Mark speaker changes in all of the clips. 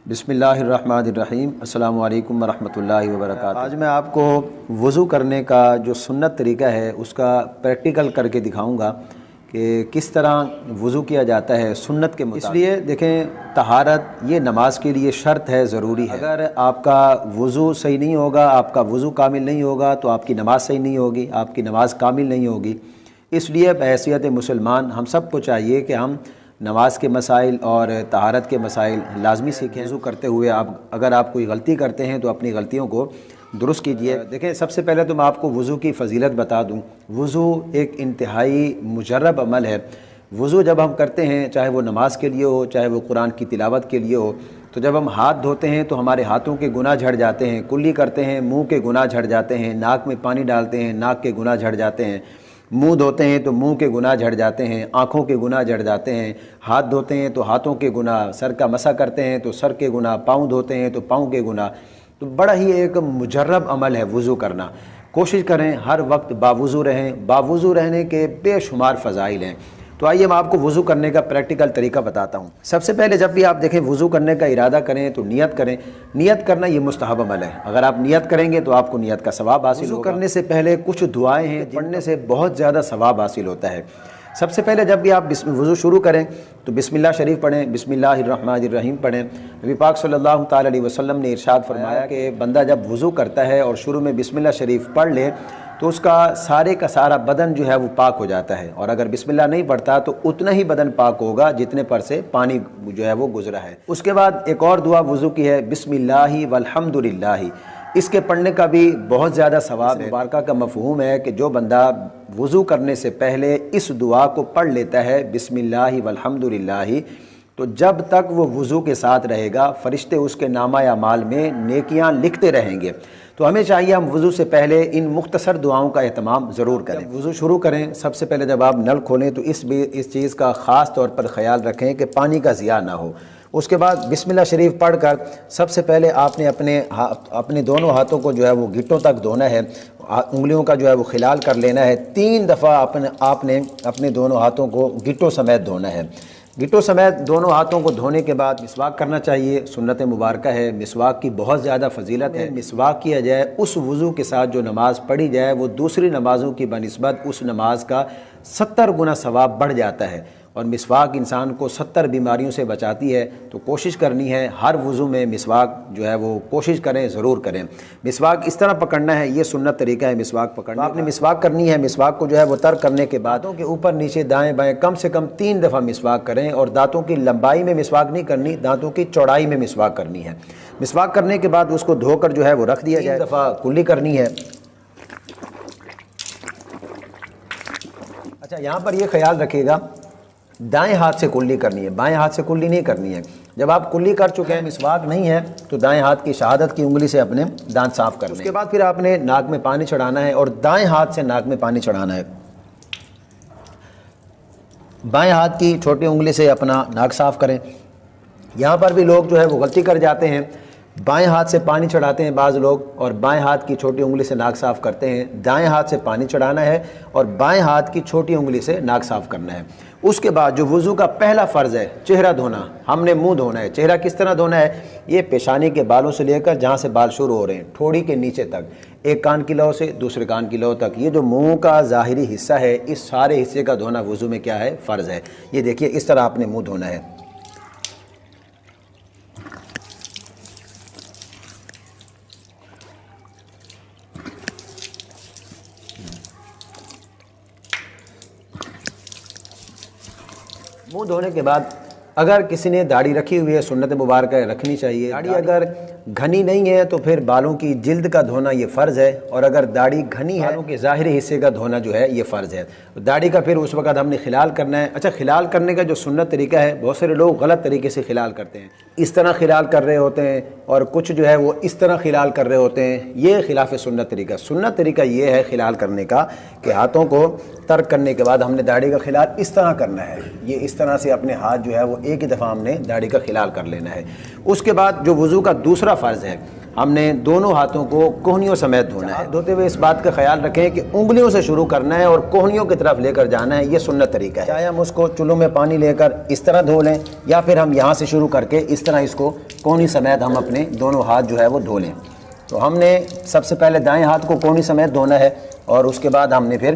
Speaker 1: بسم اللہ الرحمن الرحیم۔ السلام علیکم ورحمۃ اللہ وبرکاتہ۔ آج میں آپ کو وضو کرنے کا جو سنت طریقہ ہے اس کا پریکٹیکل کر کے دکھاؤں گا کہ کس طرح وضو کیا جاتا ہے سنت کے مطابق۔ اس لیے دیکھیں، طہارت یہ نماز کے لیے شرط ہے، ضروری ہے۔ اگر آپ کا وضو صحیح نہیں ہوگا، آپ کا وضو کامل نہیں ہوگا تو آپ کی نماز صحیح نہیں ہوگی، آپ کی نماز کامل نہیں ہوگی۔ اس لیے بحیثیت مسلمان ہم سب کو چاہیے کہ ہم نماز کے مسائل اور طہارت کے مسائل لازمی سیکھیں۔ وضو کرتے ہوئے اگر آپ کوئی غلطی کرتے ہیں تو اپنی غلطیوں کو درست کیجئے۔ دیکھیں، سب سے پہلے تو میں آپ کو وضو کی فضیلت بتا دوں۔ وضو ایک انتہائی مجرب عمل ہے۔ وضو جب ہم کرتے ہیں، چاہے وہ نماز کے لیے ہو، چاہے وہ قرآن کی تلاوت کے لیے ہو، تو جب ہم ہاتھ دھوتے ہیں تو ہمارے ہاتھوں کے گناہ جھڑ جاتے ہیں، کلی کرتے ہیں منہ کے گناہ جھڑ جاتے ہیں، ناک میں پانی ڈالتے ہیں ناک کے گناہ جھڑ جاتے ہیں، منہ دھوتے ہیں تو منہ کے گناہ جھڑ جاتے ہیں، آنکھوں کے گناہ جھڑ جاتے ہیں، ہاتھ دھوتے ہیں تو ہاتھوں کے گناہ، سر کا مسح کرتے ہیں تو سر کے گناہ، پاؤں دھوتے ہیں تو پاؤں کے گناہ۔ تو بڑا ہی ایک مجرب عمل ہے وضو کرنا۔ کوشش کریں ہر وقت باوضو رہیں۔ باوضو رہنے کے بے شمار فضائل ہیں۔ تو آئیے میں آپ کو وضو کرنے کا پریکٹیکل طریقہ بتاتا ہوں۔ سب سے پہلے جب بھی آپ دیکھیں وضو کرنے کا ارادہ کریں تو نیت کریں۔ نیت کرنا یہ مستحب عمل ہے۔ اگر آپ نیت کریں گے تو آپ کو نیت کا ثواب حاصل ہوگا۔ وضو کرنے سے پہلے کچھ دعائیں ہیں، پڑھنے سے بہت زیادہ ثواب حاصل ہوتا ہے۔ سب سے پہلے جب بھی آپ وضو شروع کریں تو بسم اللہ شریف پڑھیں، بسم اللہ الرحمن الرحیم پڑھیں۔ نبی پاک صلی اللہ تعالی علیہ وسلم نے ارشاد فرمایا کہ بندہ جب وضو کرتا ہے اور شروع میں بسم اللہ شریف پڑھ لے تو اس کا سارا بدن جو ہے وہ پاک ہو جاتا ہے، اور اگر بسم اللہ نہیں پڑھتا تو اتنا ہی بدن پاک ہوگا جتنے پر سے پانی جو ہے وہ گزرا ہے۔ اس کے بعد ایک اور دعا وضو کی ہے، بسم اللہ والحمد للہ۔ اس کے پڑھنے کا بھی بہت زیادہ ثواب ہے۔ مبارکہ کا مفہوم ہے کہ جو بندہ وضو کرنے سے پہلے اس دعا کو پڑھ لیتا ہے، بسم اللہ والحمد للہ، تو جب تک وہ وضو کے ساتھ رہے گا فرشتے اس کے نامہ اعمال میں نیکیاں لکھتے رہیں گے۔ تو ہمیں چاہیے ہم وضو سے پہلے ان مختصر دعاؤں کا اہتمام ضرور کریں۔ وضو شروع کریں، سب سے پہلے جب آپ نل کھولیں تو اس چیز کا خاص طور پر خیال رکھیں کہ پانی کا ضیاع نہ ہو۔ اس کے بعد بسم اللہ شریف پڑھ کر سب سے پہلے آپ نے اپنے دونوں ہاتھوں کو جو ہے وہ گھٹوں تک دھونا ہے، انگلیوں کا جو ہے وہ خلال کر لینا ہے۔ 3 دفعہ آپ نے اپنے دونوں ہاتھوں کو گھٹوں سمیت دھونا ہے۔ گھٹوں سمیت دونوں ہاتھوں کو دھونے کے بعد مسواک کرنا چاہیے۔ سنت مبارکہ ہے، مسواک کی بہت زیادہ فضیلت ہے۔ مسواک کیا جائے اس وضو کے ساتھ جو نماز پڑھی جائے وہ دوسری نمازوں کی بنسبت اس نماز کا 70 گنا ثواب بڑھ جاتا ہے، اور مسواک انسان کو 70 بیماریوں سے بچاتی ہے۔ تو کوشش کرنی ہے ہر وضو میں مسواک جو ہے وہ کوشش کریں، ضرور کریں۔ مسواک اس طرح پکڑنا ہے، یہ سنت طریقہ ہے مسواک پکڑنا۔ آپ نے مسواک کرنی ہے، مسواک کو جو ہے وہ تر کرنے کے بعد دانتوں کے اوپر نیچے دائیں بائیں کم سے کم 3 دفعہ مسواک کریں، اور دانتوں کی لمبائی میں مسواک نہیں کرنی، دانتوں کی چوڑائی میں مسواک کرنی ہے۔ مسواک کرنے کے بعد اس کو دھو کر جو ہے وہ رکھ دیا جائے۔ 3 دفعہ کلی کرنی ہے۔ اچھا، یہاں پر یہ خیال رکھیے گا، دائیں ہاتھ سے کلی کرنی ہے، بائیں ہاتھ سے کلی نہیں کرنی ہے۔ جب آپ کلی کر چکے ہیں، مسواک نہیں ہے، تو دائیں ہاتھ کی شہادت کی انگلی سے اپنے دانت صاف کرنے ہیں۔ اس کے بعد پھر آپ نے ناک میں پانی چڑھانا ہے، اور دائیں ہاتھ سے ناک میں پانی چڑھانا ہے۔ بائیں ہاتھ کی چھوٹی انگلی سے اپنا ناک صاف کریں۔ یہاں پر بھی لوگ جو ہے وہ غلطی کر جاتے ہیں، بائیں ہاتھ سے پانی چڑھاتے ہیں بعض لوگ، اور بائیں ہاتھ کی چھوٹی انگلی سے ناک صاف کرتے ہیں۔ دائیں ہاتھ سے پانی چڑھانا ہے اور بائیں ہاتھ کی چھوٹی انگلی سے ناک صاف کرنا ہے۔ اس کے بعد جو وضو کا پہلا فرض ہے، چہرہ دھونا، ہم نے منہ دھونا ہے۔ چہرہ کس طرح دھونا ہے؟ یہ پیشانی کے بالوں سے لے کر جہاں سے بال شروع ہو رہے ہیں ٹھوڑی کے نیچے تک، ایک کان کی لو سے دوسرے کان کی لو تک، یہ جو منہ کا ظاہری حصہ ہے اس سارے حصے کا دھونا وضو میں کیا ہے؟ فرض ہے۔ یہ دیکھیے اس طرح آپ نے منہ دھونا ہے۔ منہ دھونے کے بعد اگر کسی نے داڑھی رکھی ہوئی ہے، سنت مبارکہ رکھنی چاہیے۔ داڑھی اگر گھنی نہیں ہے تو پھر بالوں کی جلد کا دھونا یہ فرض ہے، اور اگر داڑھی گھنی ہے بالوں کے ظاہری حصے کا دھونا جو ہے یہ فرض ہے۔ داڑھی کا پھر اس وقت ہم نے خلال کرنا ہے۔ اچھا، خلال کرنے کا جو سنت طریقہ ہے، بہت سارے لوگ غلط طریقے سے خلال کرتے ہیں، اس طرح خلال کر رہے ہوتے ہیں، اور کچھ جو ہے وہ اس طرح خلال کر رہے ہوتے ہیں۔ یہ خلاف سنت طریقہ۔ سنت طریقہ یہ ہے خلال کرنے کا کہ ہاتھوں کو ترک کرنے کے بعد ہم نے داڑھی کا خلال اس طرح کرنا ہے، یہ اس طرح سے اپنے ہاتھ جو ہے وہ ایک ہی دفعہ ہم نے داڑھی کا خلال کر لینا ہے۔ اس کے بعد جو وضو کا دوسرا فرض ہے، ہم نے دونوں ہاتھوں کو کوہنیوں سمیت دھونا ہے۔ دھوتے ہوئے اس بات کا خیال رکھیں کہ انگلیوں سے شروع کرنا ہے اور کوہنیوں کی طرف لے کر جانا ہے، یہ سنت طریقہ ہے۔ چاہے ہم اس کو چلو میں پانی لے کر اس طرح دھو لیں یا پھر ہم یہاں سے شروع کر کے اس طرح اس کو کوہنی سمیت ہم اپنے دونوں ہاتھ جو ہے وہ دھو لیں۔ تو ہم نے سب سے پہلے دائیں ہاتھ کو کوہنی سمیت دھونا ہے اور اس کے بعد ہم نے پھر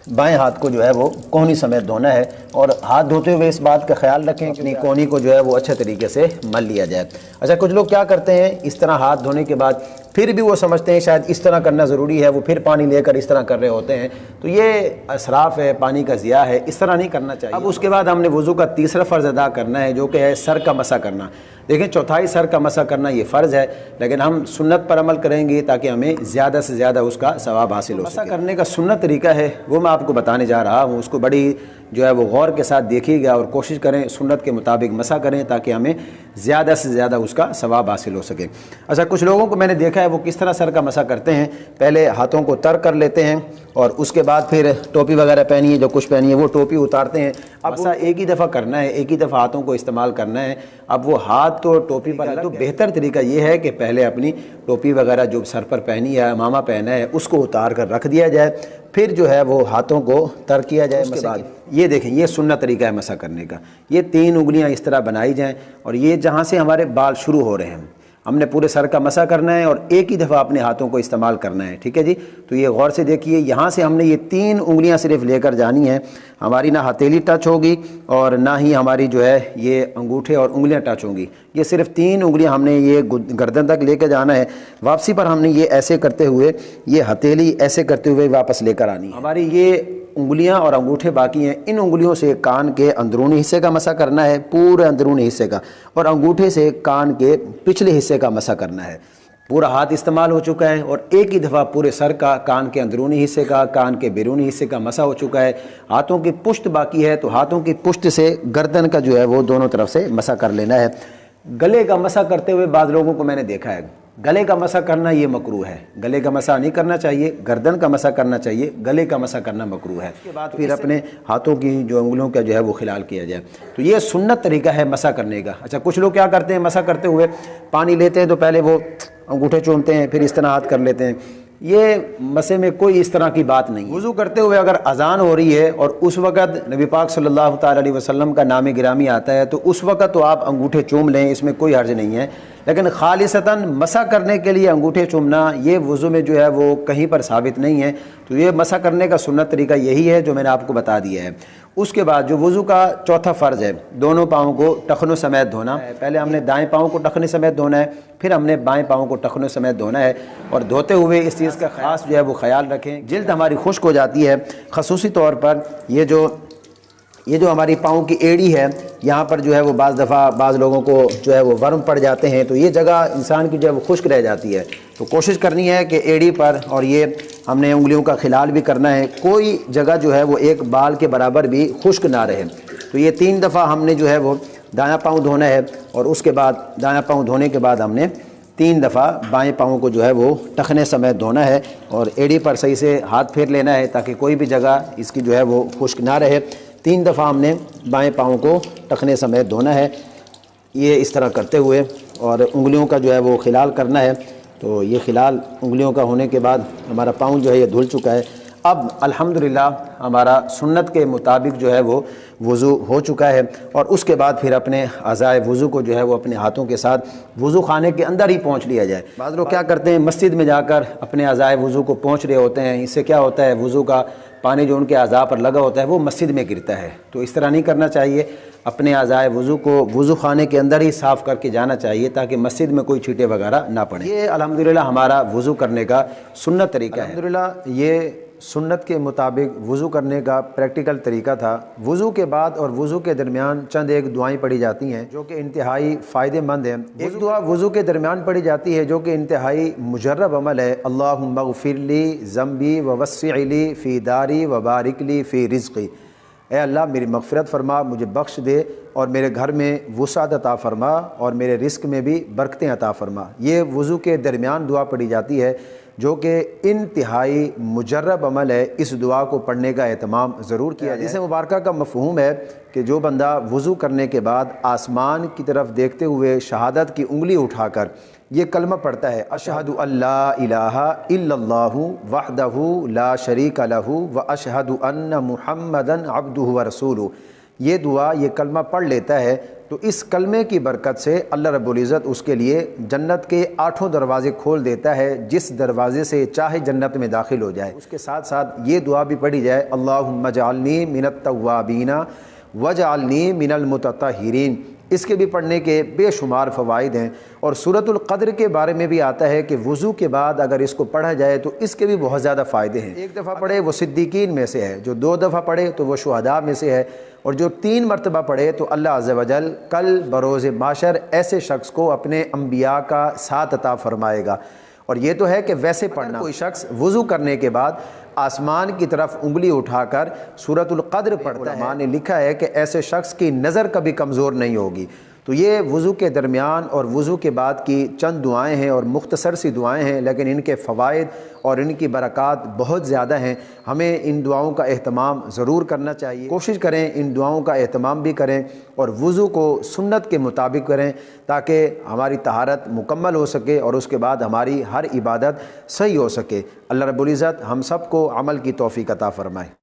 Speaker 1: بائیں ہاتھ کو جو ہے وہ کوہنی سمیت دھونا ہے، اور ہاتھ دھوتے ہوئے اس بات کا خیال رکھیں کہ اپنی کوہنی کو جو ہے وہ اچھے طریقے سے مل لیا جائے۔ اچھا، کچھ لوگ کیا کرتے ہیں، اس طرح ہاتھ دھونے کے بعد پھر بھی وہ سمجھتے ہیں شاید اس طرح کرنا ضروری ہے، وہ پھر پانی لے کر اس طرح کر رہے ہوتے ہیں، تو یہ اسراف ہے، پانی کا ضیاع ہے، اس طرح نہیں کرنا چاہیے۔ اب اس کے بعد ہم نے وضو کا تیسرا فرض ادا کرنا ہے، جو کہ ہے سر کا مسح کرنا۔ دیکھیں، چوتھائی سر کا مسح کرنا یہ فرض ہے، لیکن ہم سنت پر عمل کریں گے تاکہ ہمیں زیادہ سے زیادہ اس کا ثواب حاصل ہو سکے۔ مسح کرنے کا سنت طریقہ ہے وہ میں آپ کو بتانے جا رہا ہوں، اس کو بڑی جو ہے وہ غور کے ساتھ دیکھیے گا اور کوشش کریں سنت کے مطابق مسح کریں تاکہ ہمیں زیادہ سے زیادہ اس کا ثواب حاصل ہو سکے۔ اچھا، کچھ لوگوں کو میں نے دیکھا ہے وہ کس طرح سر کا مسح کرتے ہیں، پہلے ہاتھوں کو تر کر لیتے ہیں اور اس کے بعد پھر ٹوپی وغیرہ پہنی ہے جو کچھ پہنی ہے وہ ٹوپی اتارتے ہیں۔ اب مسح ایک ہی دفعہ کرنا ہے، ایک ہی دفعہ ہاتھوں کو استعمال کرنا ہے۔ اب وہ ہاتھ تو ٹوپی پر، تو بہتر طریقہ یہ ہے کہ پہلے اپنی ٹوپی وغیرہ جو سر پر پہنی ہے، امامہ پہنا ہے، اس کو اتار کر رکھ دیا جائے، پھر جو ہے وہ ہاتھوں کو تر کیا جائے۔ اس کے بعد یہ دیکھیں، یہ سنت طریقہ ہے مسح کرنے کا، یہ 3 انگلیاں اس طرح بنائی جائیں اور یہ جہاں سے ہمارے بال شروع ہو رہے ہیں ہم نے پورے سر کا مسح کرنا ہے اور ایک ہی دفعہ اپنے ہاتھوں کو استعمال کرنا ہے، ٹھیک ہے جی۔ تو یہ غور سے دیکھیے، یہاں سے ہم نے یہ 3 انگلیاں صرف لے کر جانی ہیں، ہماری نہ ہتھیلی ٹچ ہوگی اور نہ ہی ہماری جو ہے یہ انگوٹھے اور انگلیاں ٹچ ہوں گی، یہ صرف 3 انگلیاں ہم نے یہ گردن تک لے کے جانا ہے۔ واپسی پر ہم نے یہ ایسے کرتے ہوئے، یہ ہتھیلی ایسے کرتے ہوئے واپس لے کر آنی ہے۔ ہماری یہ انگلیاں اور انگوٹھے باقی ہیں، ان انگلیوں سے کان کے اندرونی حصے کا مسح کرنا ہے، پورے اندرونی حصے کا، اور انگوٹھے سے کان کے پچھلے حصے کا مسح کرنا ہے۔ پورا ہاتھ استعمال ہو چکا ہے اور ایک ہی دفعہ پورے سر کا، کان کے اندرونی حصے کا، کان کے بیرونی حصے کا مسح ہو چکا ہے۔ ہاتھوں کی پشت باقی ہے، تو ہاتھوں کی پشت سے گردن کا جو ہے وہ دونوں طرف سے مسح کر لینا ہے۔ گلے کا مسح کرتے ہوئے بعض لوگوں کو میں نے دیکھا ہے، گلے کا مسح کرنا یہ مکروہ ہے، گلے کا مسح نہیں کرنا چاہیے، گردن کا مسح کرنا چاہیے، گلے کا مسح کرنا مکروہ ہے۔ اس کے بعد پھر اپنے ہاتھوں کی جو انگلیوں کا جو ہے وہ خلال کیا جائے، تو یہ سنت طریقہ ہے مسح کرنے کا۔ اچھا، کچھ لوگ کیا کرتے ہیں، مسح کرتے ہوئے پانی لیتے ہیں تو پہلے وہ انگوٹھے چومتے ہیں، پھر اس طرح ہاتھ کر لیتے ہیں، یہ مسح میں کوئی اس طرح کی بات نہیں۔ وضو کرتے ہوئے اگر اذان ہو رہی ہے اور اس وقت نبی پاک صلی اللہ تعالی علیہ وسلم کا نام گرامی آتا ہے تو اس وقت تو آپ انگوٹھے چوم لیں، اس میں کوئی حرج نہیں ہے، لیکن خالصتاً مسح کرنے کے لیے انگوٹھے چومنا یہ وضو میں جو ہے وہ کہیں پر ثابت نہیں ہے۔ تو یہ مسح کرنے کا سنت طریقہ یہی ہے جو میں نے آپ کو بتا دیا ہے۔ اس کے بعد جو وضو کا چوتھا فرض ہے، دونوں پاؤں کو ٹخنوں سمیت دھونا۔ پہلے ہم نے دائیں پاؤں کو ٹخنے سمیت دھونا ہے، پھر ہم نے بائیں پاؤں کو ٹخنوں سمیت دھونا ہے، اور دھوتے ہوئے اس چیز کا خاص جو ہے وہ خیال رکھیں، جلد ہماری خشک ہو جاتی ہے، خصوصی طور پر یہ جو ہماری پاؤں کی ایڑی ہے، یہاں پر جو ہے وہ بعض دفعہ بعض لوگوں کو جو ہے وہ ورم پڑ جاتے ہیں، تو یہ جگہ انسان کی جو ہے وہ خشک رہ جاتی ہے، تو کوشش کرنی ہے کہ ایڑی پر اور یہ ہم نے انگلیوں کا خلال بھی کرنا ہے، کوئی جگہ جو ہے وہ ایک بال کے برابر بھی خشک نہ رہے۔ تو یہ 3 دفعہ ہم نے جو ہے وہ دایاں پاؤں دھونا ہے، اور اس کے بعد دایاں پاؤں دھونے کے بعد ہم نے 3 دفعہ بائیں پاؤں کو جو ہے وہ ٹخنے سمیت دھونا ہے، اور ایڑی پر صحیح سے ہاتھ پھیر لینا ہے تاکہ کوئی بھی جگہ اس کی جو ہے وہ خشک نہ رہے۔ 3 دفعہ ہم نے بائیں پاؤں کو ٹخنے سمیت دھونا ہے، یہ اس طرح کرتے ہوئے، اور انگلیوں کا جو ہے وہ خلال کرنا ہے۔ تو یہ خلال انگلیوں کا ہونے کے بعد ہمارا پاؤں جو ہے یہ دھل چکا ہے۔ اب الحمدللہ ہمارا سنت کے مطابق جو ہے وہ وضو ہو چکا ہے، اور اس کے بعد پھر اپنے اعضائے وضو کو جو ہے وہ اپنے ہاتھوں کے ساتھ وضو خانے کے اندر ہی پہنچ لیا جائے۔ بعض لوگ کیا کرتے ہیں، مسجد میں جا کر اپنے اعضائے وضو کو پہنچ رہے ہوتے ہیں، اس سے کیا ہوتا ہے، وضو کا پانی جو ان کے اعضاء پر لگا ہوتا ہے وہ مسجد میں گرتا ہے، تو اس طرح نہیں کرنا چاہیے۔ اپنے اعضائے وضو کو وضو خانے کے اندر ہی صاف کر کے جانا چاہیے تاکہ مسجد میں کوئی چھینٹے وغیرہ نہ پڑیں۔ یہ الحمدللہ ہمارا وضو کرنے کا سنت طریقہ ہے۔ الحمدللہ یہ سنت کے مطابق وضو کرنے کا پریکٹیکل طریقہ تھا۔ وضو کے بعد اور وضو کے درمیان چند ایک دعائیں پڑھی جاتی ہیں جو کہ انتہائی فائدہ مند ہیں۔ ایک دعا وضو کے درمیان پڑھی جاتی ہے جو کہ انتہائی مجرب عمل ہے، اللہم اغفر لی ذنبی ووسع لی فی داری وبارک لی فی رزقی، اے اللہ میری مغفرت فرما، مجھے بخش دے اور میرے گھر میں وسعت عطا فرما اور میرے رزق میں بھی برکتیں عطا فرما۔ یہ وضو کے درمیان دعا پڑھی جاتی ہے جو کہ انتہائی مجرب عمل ہے، اس دعا کو پڑھنے کا اہتمام ضرور کیا جائے۔ حدیث مبارکہ کا مفہوم ہے کہ جو بندہ وضو کرنے کے بعد آسمان کی طرف دیکھتے ہوئے شہادت کی انگلی اٹھا کر یہ کلمہ پڑھتا ہے اشہد ان لا الہ الا اللہ وحدہ لا شریک لہ واشہد ان محمدا عبدہ ورسولہ، یہ دعا یہ کلمہ پڑھ لیتا ہے تو اس کلمے کی برکت سے اللہ رب العزت اس کے لیے جنت کے 8 دروازے کھول دیتا ہے، جس دروازے سے چاہے جنت میں داخل ہو جائے۔ اس کے ساتھ ساتھ یہ دعا بھی پڑھی جائے اللہم اجعلنی من التوابین واجعلنی من المتطہرین، اس کے بھی پڑھنے کے بے شمار فوائد ہیں۔ اور سورۃ القدر کے بارے میں بھی آتا ہے کہ وضو کے بعد اگر اس کو پڑھا جائے تو اس کے بھی بہت زیادہ فائدے ہیں۔ ایک دفعہ پڑھے وہ صدیقین میں سے ہے، جو 2 دفعہ پڑھے تو وہ شہداء میں سے ہے، اور جو 3 مرتبہ پڑھے تو اللہ عز و جل کل بروز محشر ایسے شخص کو اپنے انبیاء کا ساتھ عطا فرمائے گا۔ اور یہ تو ہے کہ ویسے پڑھنا، کوئی شخص وضو کرنے کے بعد آسمان کی طرف انگلی اٹھا کر سورۃ القدر پڑھتا ہے، علماء نے لکھا ہے کہ ایسے شخص کی نظر کبھی کمزور نہیں ہوگی۔ تو یہ وضو کے درمیان اور وضو کے بعد کی چند دعائیں ہیں، اور مختصر سی دعائیں ہیں، لیکن ان کے فوائد اور ان کی برکات بہت زیادہ ہیں۔ ہمیں ان دعاؤں کا اہتمام ضرور کرنا چاہیے، کوشش کریں ان دعاؤں کا اہتمام بھی کریں اور وضو کو سنت کے مطابق کریں تاکہ ہماری طہارت مکمل ہو سکے اور اس کے بعد ہماری ہر عبادت صحیح ہو سکے۔ اللہ رب العزت ہم سب کو عمل کی توفیق عطا فرمائے۔